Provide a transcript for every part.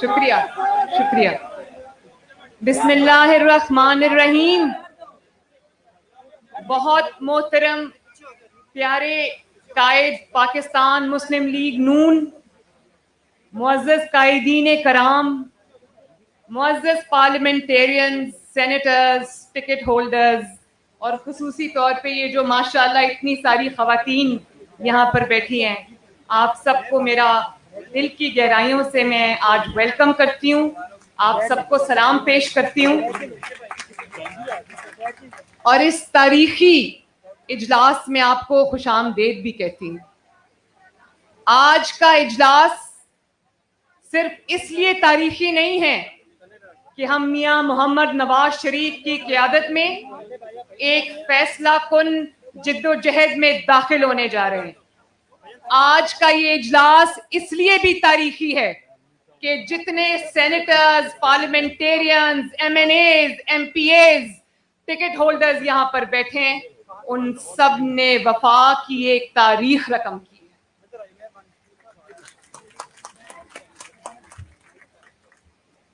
شکریہ شکریہ. بسم اللہ الرحمن الرحیم. بہت محترم پیارے قائد پاکستان مسلم لیگ نون، معزز قائدین کرام، معزز پارلیمنٹیرینز، سینیٹرز، ٹکٹ ہولڈرز، اور خصوصی طور پہ یہ جو ماشاءاللہ اتنی ساری خواتین یہاں پر بیٹھی ہیں، آپ سب کو میرا دل کی گہرائیوں سے میں آج ویلکم کرتی ہوں. آپ سب کو سلام پیش کرتی ہوں اور اس تاریخی اجلاس میں آپ کو خوش آمدید بھی کہتی ہوں. آج کا اجلاس صرف اس لیے تاریخی نہیں ہے کہ ہم میاں محمد نواز شریف کی قیادت میں ایک فیصلہ کن جد و جہد میں داخل ہونے جا رہے ہیں. آج کا یہ اجلاس اس لیے بھی تاریخی ہے کہ جتنے senators, parliamentarians, M N As, M P As, ticket holders یہاں پر بیٹھے ہیں، ان سب نے وفا کی ایک تاریخ رقم کی.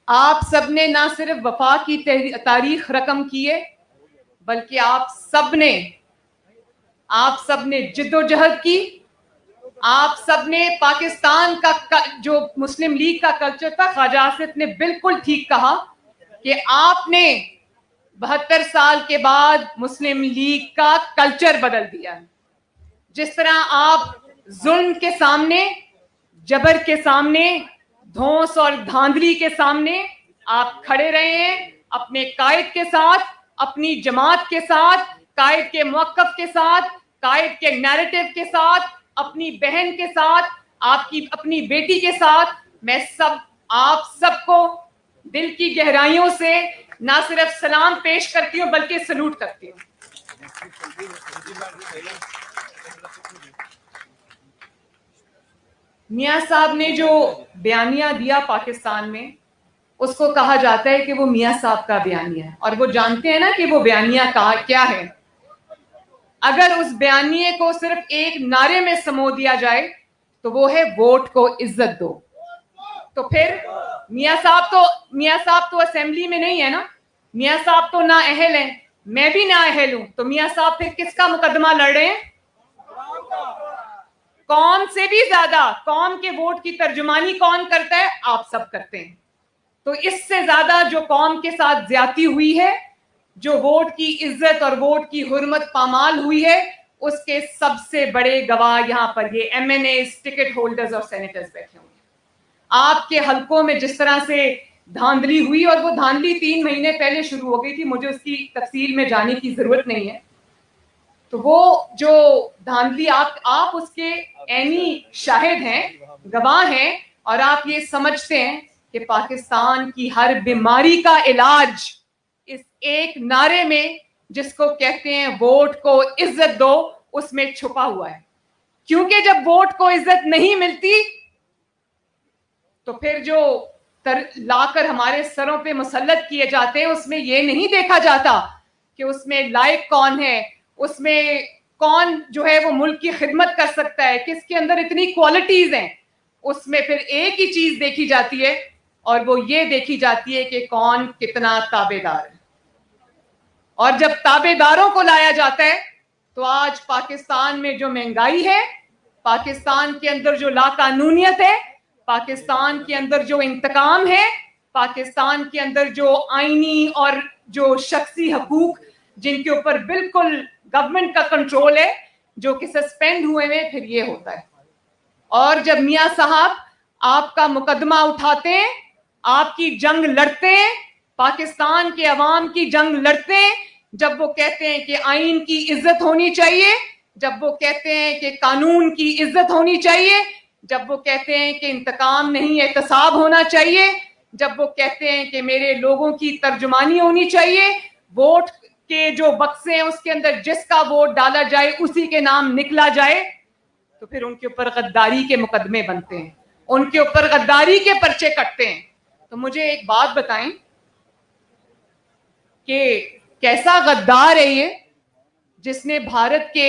آپ سب نے نہ صرف وفا کی تاریخ رقم کی ہے، بلکہ آپ سب نے جد و جہد کی. آپ سب نے پاکستان کا جو مسلم لیگ کا کلچر تھا، خواجہ آصف نے بالکل ٹھیک کہا کہ آپ نے 72 سال کے بعد مسلم لیگ کا کلچر بدل دیا. جس طرح آپ ظلم کے سامنے، جبر کے سامنے، دھونس اور دھاندلی کے سامنے آپ کھڑے رہے ہیں، اپنے قائد کے ساتھ، اپنی جماعت کے ساتھ، قائد کے موقف کے ساتھ، قائد کے نیریٹو کے ساتھ، اپنی بہن کے ساتھ، آپ کی اپنی بیٹی کے ساتھ. میں آپ سب کو دل کی گہرائیوں سے نہ صرف سلام پیش کرتی ہوں بلکہ سلوٹ کرتی ہوں. میاں صاحب نے جو بیانیہ دیا پاکستان میں، اس کو کہا جاتا ہے کہ وہ میاں صاحب کا بیانیہ ہے، اور وہ جانتے ہیں نا کہ وہ بیانیہ کیا ہے. اگر اس بیانیے کو صرف ایک نعرے میں سمو دیا جائے تو وہ ہے ووٹ کو عزت دو. تو پھر میاں صاحب تو اسمبلی میں نہیں ہے نا، میاں صاحب تو نااہل ہیں، میں بھی نااہل ہوں. تو میاں صاحب پھر کس کا مقدمہ لڑ رہے ہیں؟ قوم سے بھی زیادہ. قوم کے ووٹ کی ترجمانی کون کرتا ہے؟ آپ سب کرتے ہیں. تو اس سے زیادہ جو قوم کے ساتھ زیادتی ہوئی ہے، جو ووٹ کی عزت اور ووٹ کی حرمت پامال ہوئی ہے، اس کے سب سے بڑے گواہ یہاں پر یہ M N As, ticket holders اور سینیٹرز بیٹھے ہوئے ہیں. آپ کے حلقوں میں جس طرح سے دھاندلی ہوئی، اور وہ دھاندلی 3 مہینے پہلے شروع ہو گئی تھی، مجھے اس کی تفصیل میں جانے کی ضرورت نہیں ہے. تو وہ جو دھاندلی آپ اس کے عینی شاہد ہیں، گواہ ہیں، اور آپ یہ سمجھتے ہیں کہ پاکستان کی ہر بیماری کا علاج اس ایک نعرے میں، جس کو کہتے ہیں ووٹ کو عزت دو، اس میں چھپا ہوا ہے. کیونکہ جب ووٹ کو عزت نہیں ملتی تو پھر جو لا کر ہمارے سروں پہ مسلط کیے جاتے ہیں، اس میں یہ نہیں دیکھا جاتا کہ اس میں لائق کون ہے، اس میں کون جو ہے وہ ملک کی خدمت کر سکتا ہے، کس کے اندر اتنی کوالٹیز ہیں. اس میں پھر ایک ہی چیز دیکھی جاتی ہے، اور وہ یہ دیکھی جاتی ہے کہ کون کتنا تابع دار ہے. اور جب تابع داروں کو لایا جاتا ہے تو آج پاکستان میں جو مہنگائی ہے، پاکستان کے اندر جو لاقانونیت ہے، پاکستان کے اندر جو انتقام ہے، پاکستان کے اندر جو آئینی اور جو شخصی حقوق جن کے اوپر بالکل گورنمنٹ کا کنٹرول ہے، جو کہ سسپینڈ ہوئے ہیں، پھر یہ ہوتا ہے. اور جب میاں صاحب آپ کا مقدمہ اٹھاتے ہیں، آپ کی جنگ لڑتے ہیں، پاکستان کے عوام کی جنگ لڑتے ہیں، جب وہ کہتے ہیں کہ آئین کی عزت ہونی چاہیے، جب وہ کہتے ہیں کہ قانون کی عزت ہونی چاہیے، جب وہ کہتے ہیں کہ انتقام نہیں احتساب ہونا چاہیے، جب وہ کہتے ہیں کہ میرے لوگوں کی ترجمانی ہونی چاہیے، ووٹ کے جو بکسے ہیں اس کے اندر جس کا ووٹ ڈالا جائے اسی کے نام نکلا جائے، تو پھر ان کے اوپر غداری کے مقدمے بنتے ہیں، ان کے اوپر غداری کے پرچے کٹتے ہیں. تو مجھے ایک بات بتائیں کہ کیسا غدار ہے یہ، جس نے بھارت کے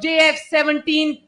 JF-17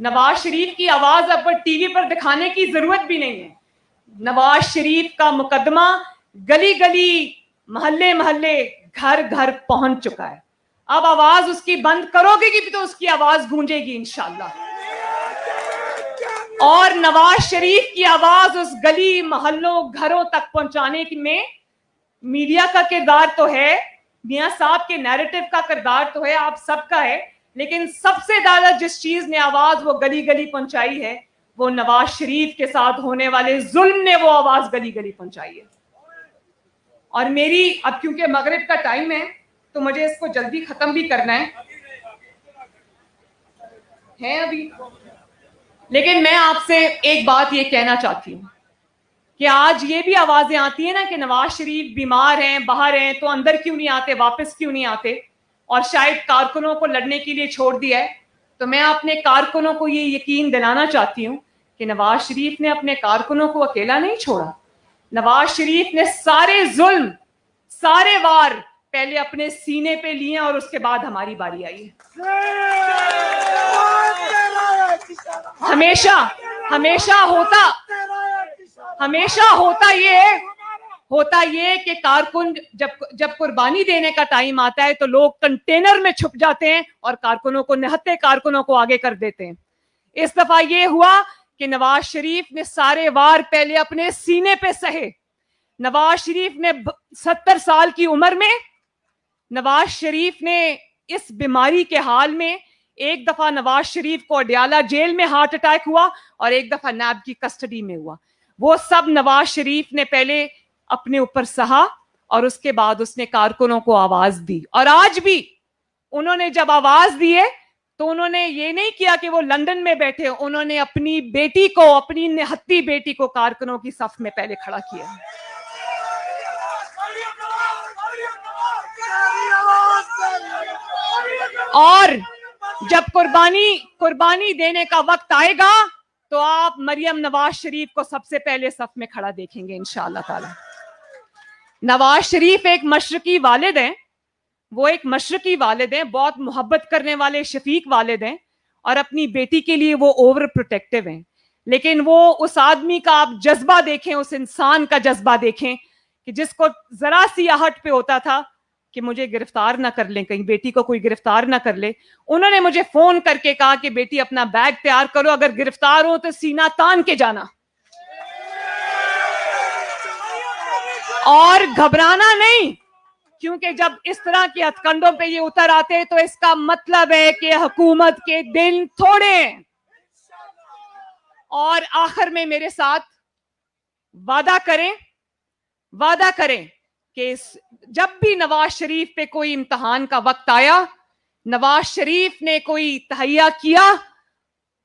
نواز شریف کی آواز اب ٹی وی پر دکھانے کی ضرورت بھی نہیں ہے. نواز شریف کا مقدمہ گلی گلی، محلے محلے، گھر گھر پہنچ چکا ہے. اب آواز اس کی بند کرو گے کہ تو اس کی آواز گونجے گی انشاءاللہ. اور نواز شریف کی آواز اس گلی محلوں گھروں تک پہنچانے میں میڈیا کا کردار تو ہے، میاں صاحب کے نیریٹو کا کردار تو ہے، آپ سب کا ہے، لیکن سب سے زیادہ جس چیز نے آواز وہ گلی گلی پہنچائی ہے وہ نواز شریف کے ساتھ ہونے والے ظلم نے وہ آواز گلی گلی پہنچائی ہے. اور میری اب کیونکہ مغرب کا ٹائم ہے تو مجھے اس کو جلدی ختم بھی کرنا ہے ابھی، لیکن میں آپ سے ایک بات یہ کہنا چاہتی ہوں کہ آج یہ بھی آوازیں آتی ہیں نا کہ نواز شریف بیمار ہیں، باہر ہیں، تو اندر کیوں نہیں آتے، واپس کیوں نہیں آتے، اور شاید کارکنوں کو لڑنے کے لیے چھوڑ دیا ہے. تو میں اپنے کارکنوں کو یہ یقین دلانا چاہتی ہوں کہ نواز شریف نے اپنے کارکنوں کو اکیلا نہیں چھوڑا. نواز شریف نے سارے ظلم، سارے وار پہلے اپنے سینے پہ لیے اور اس کے بعد ہماری باری آئی ہے. ہمیشہ ہوتا یہ کہ کارکن جب قربانی دینے کا ٹائم آتا ہے تو لوگ کنٹینر میں چھپ جاتے ہیں اور کارکنوں کو، نہتے کارکنوں کو آگے کر دیتے ہیں. اس دفعہ یہ ہوا کہ نواز شریف نے سارے وار پہلے اپنے سینے پہ سہے. نواز شریف نے 70 سال کی عمر میں، نواز شریف نے اس بیماری کے حال میں، ایک دفعہ نواز شریف کو اڈیالہ جیل میں ہارٹ اٹیک ہوا اور ایک دفعہ نیب کی کسٹڈی میں ہوا. وہ سب نواز شریف نے پہلے اپنے اوپر سہا اور اس کے بعد اس نے کارکنوں کو آواز دی. اور آج بھی انہوں نے جب آواز دی ہے تو انہوں نے یہ نہیں کیا کہ وہ لندن میں بیٹھے، انہوں نے اپنی بیٹی کو، اپنی نہتی بیٹی کو کارکنوں کی صف میں پہلے کھڑا کیا. اور جب قربانی دینے کا وقت آئے گا تو آپ مریم نواز شریف کو سب سے پہلے صف میں کھڑا دیکھیں گے انشاءاللہ تعالی. نواز شریف ایک مشرقی والد ہیں، وہ ایک مشرقی والد ہیں، بہت محبت کرنے والے شفیق والد ہیں، اور اپنی بیٹی کے لیے وہ اوور پروٹیکٹیو ہیں. لیکن وہ اس آدمی کا آپ جذبہ دیکھیں، اس انسان کا جذبہ دیکھیں کہ جس کو ذرا سی آہٹ پہ ہوتا تھا کہ مجھے گرفتار نہ کر لیں، کہیں بیٹی کو کوئی گرفتار نہ کر لے، انہوں نے مجھے فون کر کے کہا کہ بیٹی اپنا بیگ تیار کرو، اگر گرفتار ہو تو سینہ تان کے جانا اور گھبرانا نہیں، کیونکہ جب اس طرح کے ہتھ کنڈوں پہ یہ اتر آتے تو اس کا مطلب ہے کہ حکومت کے دن تھوڑے ہیں. اور آخر میں میرے ساتھ وعدہ کریں کہ جب بھی نواز شریف پہ کوئی امتحان کا وقت آیا، نواز شریف نے کوئی تہیہ کیا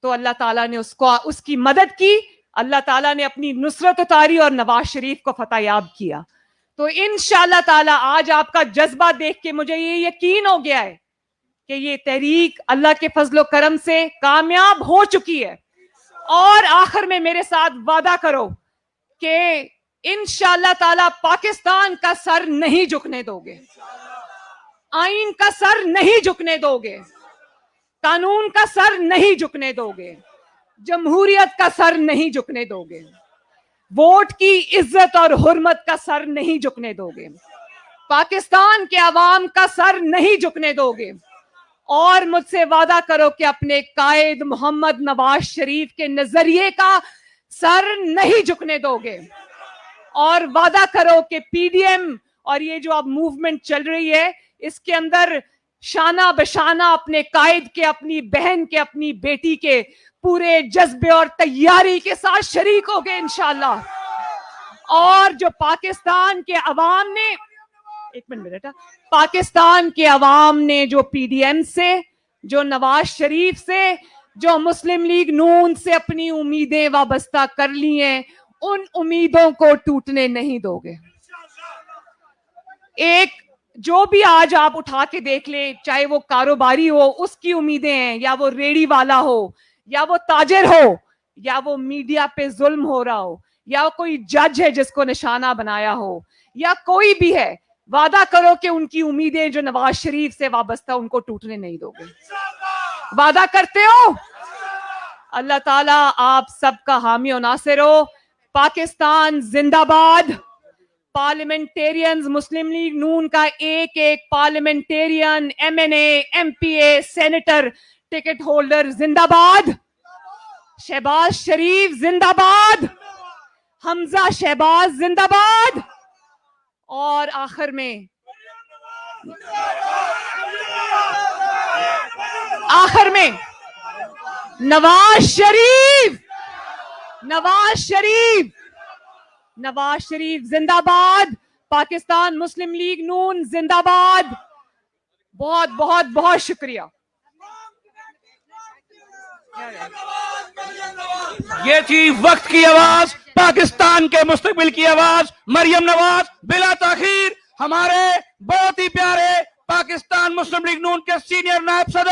تو اللہ تعالیٰ نے اس کی مدد کی، اللہ تعالیٰ نے اپنی نصرت اتاری اور نواز شریف کو فتح یاب کیا. تو انشاءاللہ تعالیٰ آج آپ کا جذبہ دیکھ کے مجھے یہ یقین ہو گیا ہے کہ یہ تحریک اللہ کے فضل و کرم سے کامیاب ہو چکی ہے. اور آخر میں میرے ساتھ وعدہ کرو کہ انشاءاللہ تعالیٰ پاکستان کا سر نہیں جھکنے دو گے، آئین کا سر نہیں جھکنے دو گے، قانون کا سر نہیں جھکنے دو گے، جمہوریت کا سر نہیں جھکنے دو گے، ووٹ کی عزت اور حرمت کا سر نہیں جھکنے دو گے، پاکستان کے عوام کا سر نہیں جھکنے دو گے. اور مجھ سے وعدہ کرو کہ اپنے قائد محمد نواز شریف کے نظریے کا سر نہیں جھکنے دو گے. اور وعدہ کرو کہ پی ڈی ایم اور یہ جو اب موومنٹ چل رہی ہے اس کے اندر شانہ بشانہ اپنے قائد کے، اپنی بہن کے، اپنی بیٹی کے پورے جذبے اور تیاری کے ساتھ شریک ہوگے انشاءاللہ. اور جو پاکستان کے عوام نے، ایک منٹ بیٹا، پاکستان کے عوام نے جو پی ڈی ایم سے، جو نواز شریف سے، جو مسلم لیگ نون سے اپنی امیدیں وابستہ کر لی ہیں، ان امیدوں کو ٹوٹنے نہیں دو گے. ایک جو بھی آج آپ اٹھا کے دیکھ لیں، چاہے وہ کاروباری ہو اس کی امیدیں ہیں، یا وہ ریڑی والا ہو، یا وہ تاجر ہو، یا وہ میڈیا پہ ظلم ہو رہا ہو، یا کوئی جج ہے جس کو نشانہ بنایا ہو، یا کوئی بھی ہے، وعدہ کرو کہ ان کی امیدیں جو نواز شریف سے وابستہ ان کو ٹوٹنے نہیں دو گے. وعدہ کرتے ہو؟ اللہ تعالیٰ آپ سب کا حامی و ناصر ہو. پاکستان زندہ باد. پارلیمنٹیرینز مسلم لیگ نون کا ایک ایک پارلیمنٹیرین, ایم این اے, ایم پی اے, سینیٹر, ٹکٹ ہولڈر زندہ باد. شہباز شریف زندہ باد. حمزہ شہباز زندہ باد. اور آخر میں نواز شریف زندہ باد. پاکستان مسلم لیگ نون زندہ باد. بہت بہت بہت شکریہ. یہ تھی وقت کی آواز, پاکستان کے مستقبل کی آواز, مریم نواز. بلا تاخیر ہمارے بہت ہی پیارے پاکستان مسلم لیگ نون کے سینئر نائب صدر